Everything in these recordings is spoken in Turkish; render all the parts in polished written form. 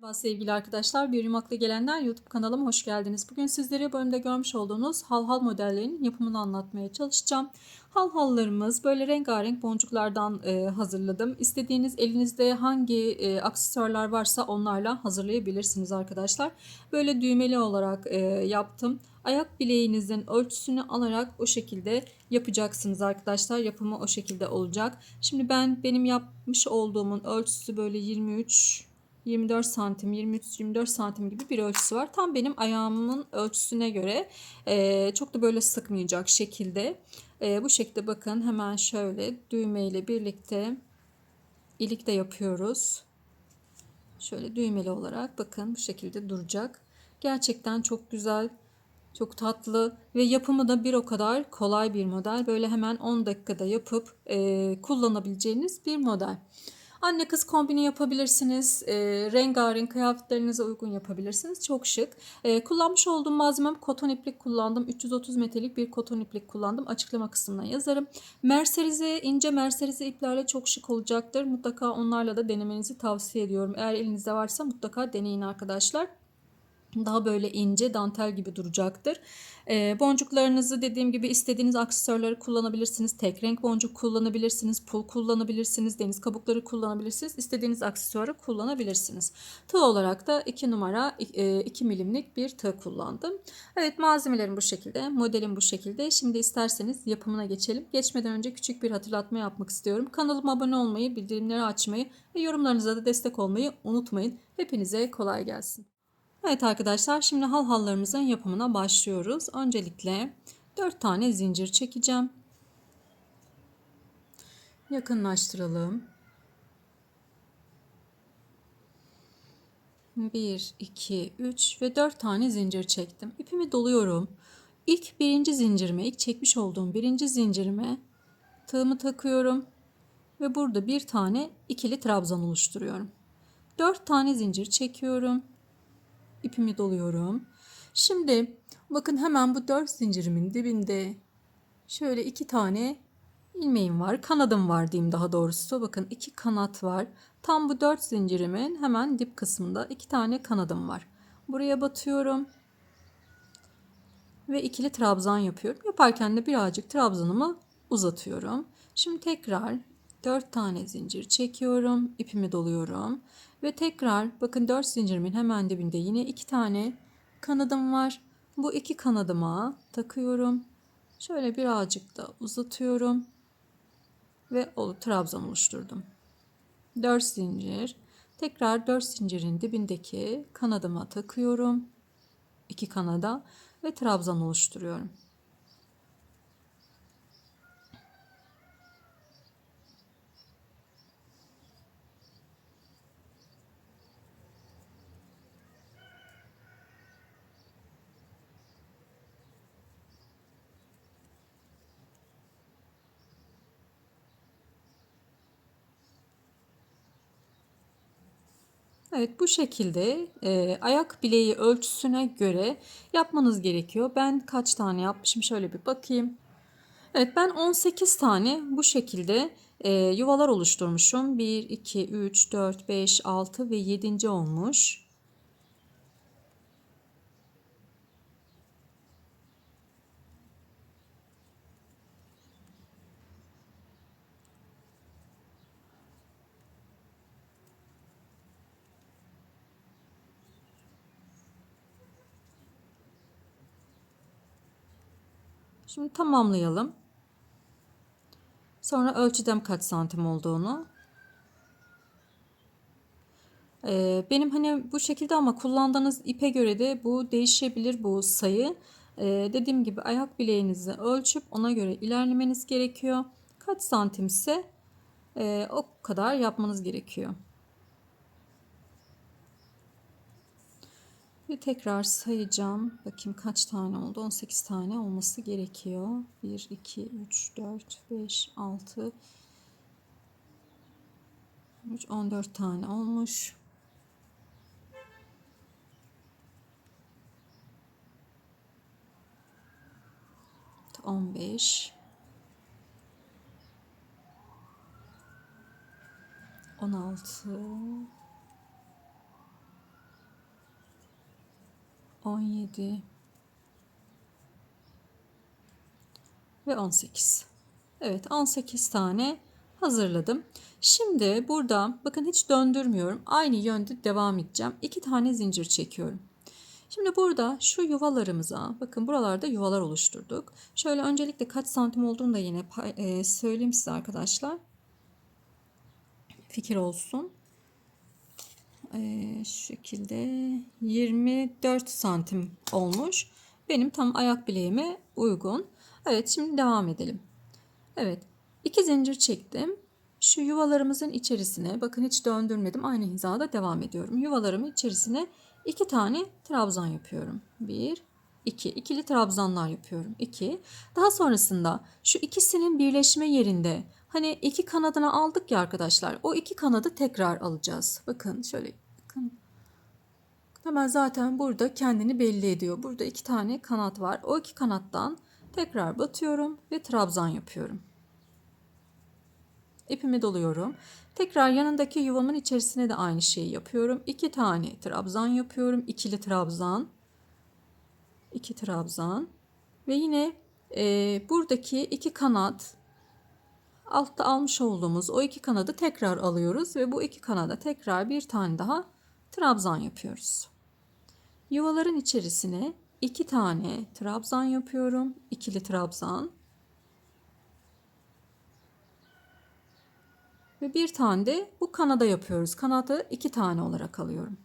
Merhaba sevgili arkadaşlar, Bir Yumakla Gelenler YouTube kanalıma hoş geldiniz. Bugün sizlere bölümde görmüş olduğunuz hal modellerinin yapımını anlatmaya çalışacağım. Hallarımız böyle rengarenk boncuklardan hazırladım. İstediğiniz elinizde hangi aksesuarlar varsa onlarla hazırlayabilirsiniz arkadaşlar. Böyle düğmeli olarak yaptım. Ayak bileğinizin ölçüsünü alarak o şekilde yapacaksınız arkadaşlar. Yapımı o şekilde olacak. Şimdi benim yapmış olduğumun ölçüsü böyle 24 santim, 23-24 santim gibi bir ölçüsü var. Tam benim ayağımın ölçüsüne göre çok da böyle sıkmayacak şekilde. Bu şekilde bakın hemen şöyle düğme ile birlikte ilik de yapıyoruz. Şöyle düğmeli olarak bakın bu şekilde duracak. Gerçekten çok güzel, çok tatlı ve yapımı da bir o kadar kolay bir model. Böyle hemen 10 dakikada yapıp kullanabileceğiniz bir model. Anne kız kombini yapabilirsiniz. Rengarenk kıyafetlerinize uygun yapabilirsiniz. Çok şık. Kullanmış olduğum malzemem koton iplik kullandım. 330 metrelik bir koton iplik kullandım. Açıklama kısmına yazarım. Merserize, ince merserize iplerle çok şık olacaktır. Mutlaka onlarla da denemenizi tavsiye ediyorum. Eğer elinizde varsa mutlaka deneyin arkadaşlar. Daha böyle ince dantel gibi duracaktır. Boncuklarınızı dediğim gibi istediğiniz aksesuarları kullanabilirsiniz. Tek renk boncuk kullanabilirsiniz. Pul kullanabilirsiniz. Deniz kabukları kullanabilirsiniz. İstediğiniz aksesuarı kullanabilirsiniz. Tığ olarak da 2 numara 2 milimlik bir tığ kullandım. Evet, malzemelerim bu şekilde. Modelim bu şekilde. Şimdi isterseniz yapımına geçelim. Geçmeden önce küçük bir hatırlatma yapmak istiyorum. Kanalıma abone olmayı, bildirimleri açmayı ve yorumlarınıza da destek olmayı unutmayın. Hepinize kolay gelsin. Evet arkadaşlar, şimdi hallarımızın yapımına başlıyoruz. Öncelikle 4 tane zincir çekeceğim. Yakınlaştıralım. 1, 2, 3 ve 4 tane zincir çektim. İpimi doluyorum. Birinci zincirime, ilk çekmiş olduğum birinci zincirime tığımı takıyorum. Ve burada bir tane ikili trabzan oluşturuyorum. 4 tane zincir çekiyorum. İpimi doluyorum. Şimdi bakın hemen bu 4 zincirimin dibinde şöyle 2 tane ilmeğim var. Kanadım var diyeyim daha doğrusu. Bakın 2 kanat var. Tam bu 4 zincirimin hemen dip kısmında 2 tane kanadım var. Buraya batıyorum. Ve ikili trabzan yapıyorum. Yaparken de birazcık trabzanımı uzatıyorum. Şimdi tekrar 4 tane zincir çekiyorum. İpimi doluyorum. Ve tekrar bakın 4 zincirimin hemen dibinde yine 2 tane kanadım var. Bu 2 kanadıma takıyorum. Şöyle birazcık da uzatıyorum. Ve trabzan oluşturdum. 4 zincir. Tekrar 4 zincirin dibindeki kanadıma takıyorum. 2 kanada ve trabzan oluşturuyorum. Evet, bu şekilde ayak bileği ölçüsüne göre yapmanız gerekiyor. Ben kaç tane yapmışım şöyle bir bakayım. Evet, ben 18 tane bu şekilde yuvalar oluşturmuşum. 1, 2, 3, 4, 5, 6 ve 7. olmuş. Şimdi tamamlayalım. Sonra ölçeceğim kaç santim olduğunu. Benim hani bu şekilde ama kullandığınız ipe göre de bu değişebilir bu sayı. Dediğim gibi ayak bileğinizi ölçüp ona göre ilerlemeniz gerekiyor. Kaç santimse o kadar yapmanız gerekiyor. Ve tekrar sayacağım. Bakayım kaç tane oldu? 18 tane olması gerekiyor. 1, 2, 3, 4, 5, 6, 3, 14 tane olmuş. 15, 16, 17 ve 18. Evet, 18 tane hazırladım. Şimdi burada bakın hiç döndürmüyorum. Aynı yönde devam edeceğim. 2 tane zincir çekiyorum. Şimdi burada şu yuvalarımıza bakın, buralarda yuvalar oluşturduk. Şöyle öncelikle kaç santim olduğunu da yine söyleyeyim size arkadaşlar. Fikir olsun. Şu şekilde 24 santim olmuş. Benim tam ayak bileğime uygun. Evet, şimdi devam edelim. Evet, 2 zincir çektim. Şu yuvalarımızın içerisine bakın hiç döndürmedim. Aynı hizada devam ediyorum. Yuvalarımın içerisine 2 tane trabzan yapıyorum. 1, 2. İkili trabzanlar yapıyorum. 2. Daha sonrasında şu ikisinin birleşme yerinde hani iki kanadını aldık ya arkadaşlar. O iki kanadı tekrar alacağız. Bakın şöyle, bakın. Hemen zaten burada kendini belli ediyor. Burada 2 tane kanat var. O 2 kanattan tekrar batıyorum ve trabzan yapıyorum. İpimi doluyorum. Tekrar yanındaki yuvamın içerisine de aynı şeyi yapıyorum. 2 tane trabzan yapıyorum. İkili trabzan. 2 trabzan. Ve yine buradaki 2 kanat, altta almış olduğumuz o 2 kanadı tekrar alıyoruz. Ve bu 2 kanada tekrar bir tane daha trabzan yapıyoruz. Yuvaların içerisine 2 tane trabzan yapıyorum. İkili trabzan. Ve bir tane de bu kanada yapıyoruz. Kanadı 2 tane olarak alıyorum.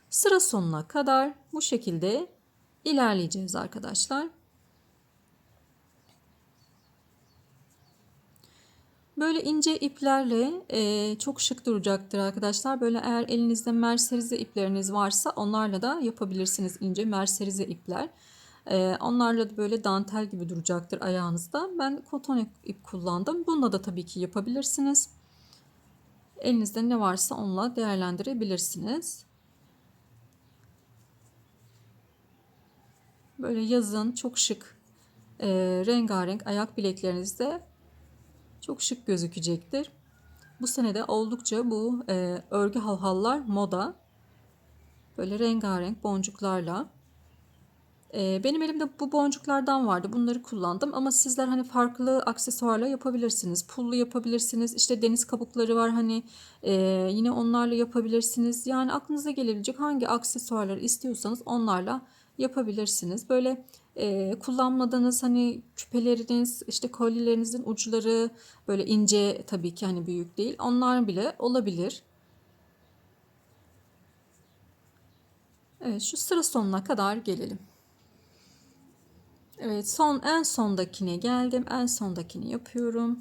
Sıra sonuna kadar bu şekilde ilerleyeceğiz arkadaşlar. Böyle ince iplerle çok şık duracaktır arkadaşlar. Böyle eğer elinizde merserize ipleriniz varsa onlarla da yapabilirsiniz, ince merserize ipler. Onlarla da böyle dantel gibi duracaktır ayağınızda. Ben koton ip kullandım. Bununla da tabii ki yapabilirsiniz. Elinizde ne varsa onunla değerlendirebilirsiniz. Böyle yazın çok şık rengarenk ayak bileklerinizde çok şık gözükecektir. Bu sene de oldukça bu örgü halhallar moda. Böyle rengarenk boncuklarla. Benim elimde bu boncuklardan vardı. Bunları kullandım ama sizler hani farklı aksesuarla yapabilirsiniz. Pullu yapabilirsiniz. İşte deniz kabukları var hani, yine onlarla yapabilirsiniz. Yani aklınıza gelebilecek hangi aksesuarları istiyorsanız onlarla yapabilirsiniz. Böyle kullanmadığınız hani küpeleriniz, işte kolyelerinizin uçları böyle ince, tabii ki hani büyük değil. Onlar bile olabilir. Evet, şu sıra sonuna kadar gelelim. Evet, en sondakine geldim. En sondakini yapıyorum.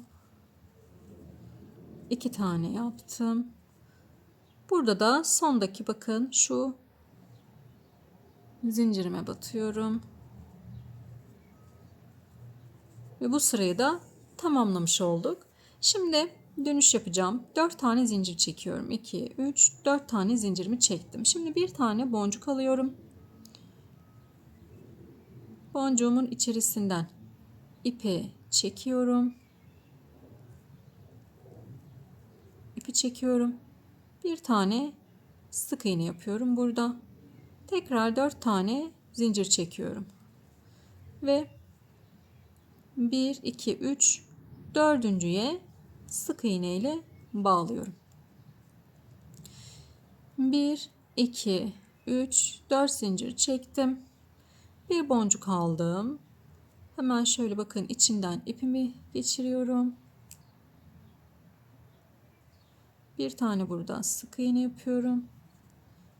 2 tane yaptım. Burada da sondaki bakın şu zincirime batıyorum. Ve bu sırayı da tamamlamış olduk. Şimdi dönüş yapacağım. 4 tane zincir çekiyorum. 2, 3, 4 tane zincirimi çektim. Şimdi bir tane boncuk alıyorum. Boncuğumun içerisinden ipi çekiyorum. İpi çekiyorum. Bir tane sık iğne yapıyorum burada. Tekrar 4 tane zincir çekiyorum. Ve 1, 2, 3, dördüncüye sık iğne ile bağlıyorum. 1, 2, 3, 4 zincir çektim. Bir boncuk aldım. Hemen şöyle bakın içinden ipimi geçiriyorum. Bir tane buradan sık iğne yapıyorum.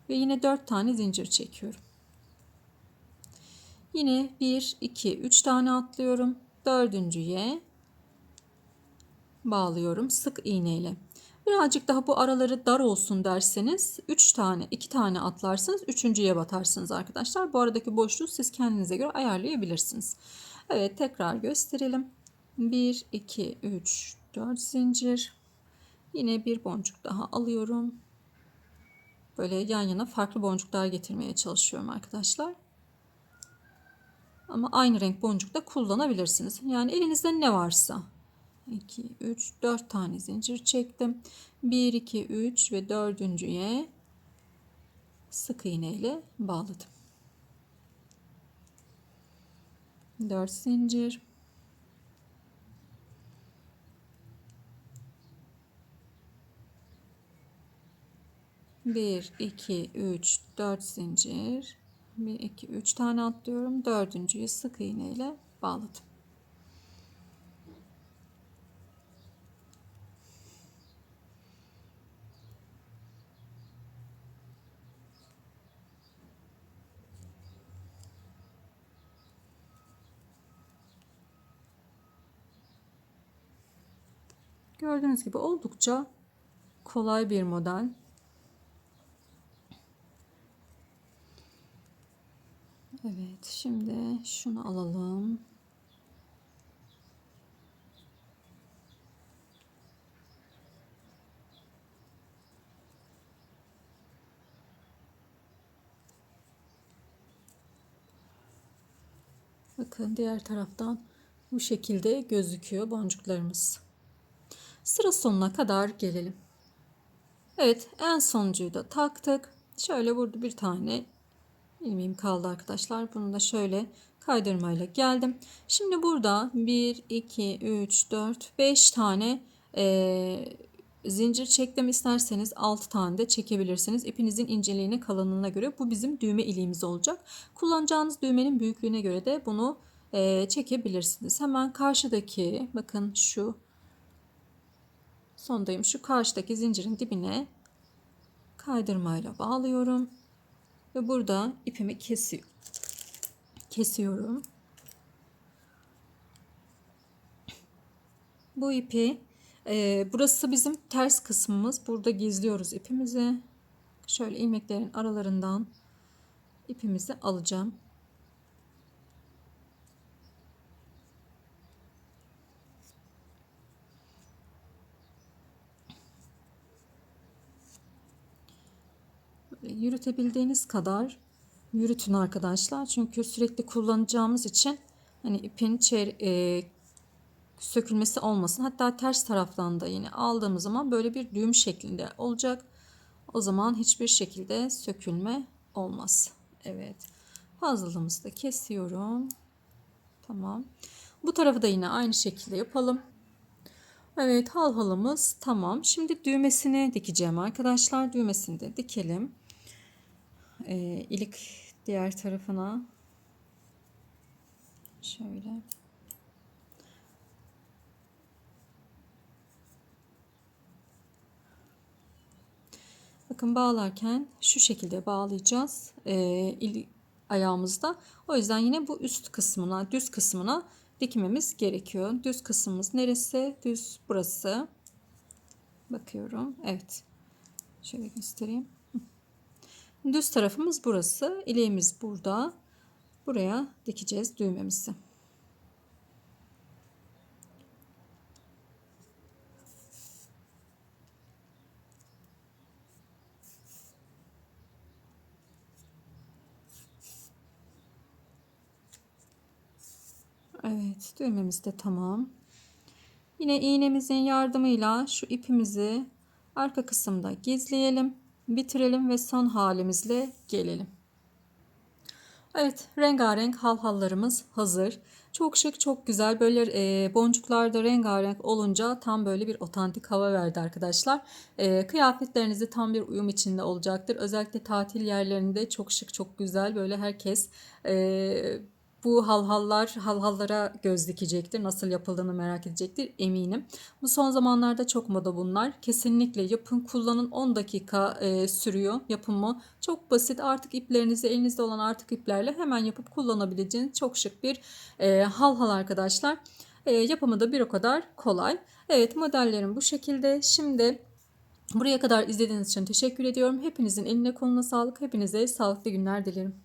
Ve yine 4 tane zincir çekiyorum. Yine 1, 2, 3 tane atlıyorum. Dördüncüye bağlıyorum sık iğne ile. Birazcık daha bu araları dar olsun derseniz 3 tane 2 tane atlarsınız, üçüncüye batarsınız arkadaşlar. Bu aradaki boşluğu siz kendinize göre ayarlayabilirsiniz. Evet, tekrar gösterelim. 1, 2, 3, 4 zincir. Yine bir boncuk daha alıyorum. böyle yan yana farklı boncuklar getirmeye çalışıyorum arkadaşlar. Ama aynı renk boncuk da kullanabilirsiniz. Yani elinizde ne varsa. 2, 3, 4 tane zincir çektim. 1, 2, 3 ve dördüncüye sık iğne ile bağladım. 4 zincir. 1, 2, 3, 4 zincir. 1, 2, 3 tane atlıyorum. Dördüncüyü sık iğne ile bağladım. Gördüğünüz gibi oldukça kolay bir model. Evet, şimdi şunu alalım. Bakın diğer taraftan bu şekilde gözüküyor boncuklarımız. Sıra sonuna kadar gelelim. Evet, en sonuncuyu da taktık. Şöyle burada bir tane ilmeğim kaldı arkadaşlar. Bunu da şöyle kaydırmayla geldim. Şimdi burada 1, 2, 3, 4, 5 tane zincir çektim. İsterseniz 6 tane de çekebilirsiniz. İpinizin inceliğine, kalınlığına göre. Bu bizim düğme iliğimiz olacak. Kullanacağınız düğmenin büyüklüğüne göre de bunu çekebilirsiniz. Hemen karşıdaki, bakın şu sondayım. Şu karşıdaki zincirin dibine kaydırmayla bağlıyorum. Ve burada ipimi kesiyorum. Bu ipi burası bizim ters kısmımız. Burada gizliyoruz ipimizi. Şöyle ilmeklerin aralarından ipimizi alacağım. Böyle yürütebildiğiniz kadar yürütün arkadaşlar. Çünkü sürekli kullanacağımız için hani ipin sökülmesi olmasın. Hatta ters taraftan da yine aldığımız zaman böyle bir düğüm şeklinde olacak. O zaman hiçbir şekilde sökülme olmaz. Evet. Fazlalığımızı da kesiyorum. Tamam. Bu tarafı da yine aynı şekilde yapalım. Evet, halhalımız tamam. Şimdi düğmesini dikeceğim arkadaşlar. Düğmesini de dikelim. İlik diğer tarafına şöyle. Bakın bağlarken şu şekilde bağlayacağız ayağımızda. O yüzden yine bu üst kısmına, düz kısmına dikmemiz gerekiyor. Düz kısmımız neresi? Düz burası. Bakıyorum. Evet. Şöyle göstereyim. Düz tarafımız burası. İleğimiz burada. Buraya dikeceğiz düğmemizi. Evet, düğmemiz de tamam. Yine iğnemizin yardımıyla şu ipimizi arka kısımda gizleyelim, bitirelim ve son halimizle gelelim. Evet, rengarenk halhallarımız hazır. Çok şık, çok güzel. Böyle boncuklar da rengarenk olunca tam böyle bir otantik hava verdi arkadaşlar. Kıyafetlerinizi tam bir uyum içinde olacaktır. Özellikle tatil yerlerinde çok şık, çok güzel. Böyle herkes bu halhallara göz dikecektir. Nasıl yapıldığını merak edecektir eminim. Bu son zamanlarda çok moda bunlar. Kesinlikle yapın, kullanın. 10 dakika sürüyor yapımı. Çok basit. Artık iplerinizi, elinizde olan artık iplerle hemen yapıp kullanabileceğiniz çok şık bir halhal arkadaşlar. Yapımı da bir o kadar kolay. Evet, modellerim bu şekilde. Şimdi buraya kadar izlediğiniz için teşekkür ediyorum. Hepinizin eline koluna sağlık. Hepinize sağlıklı günler dilerim.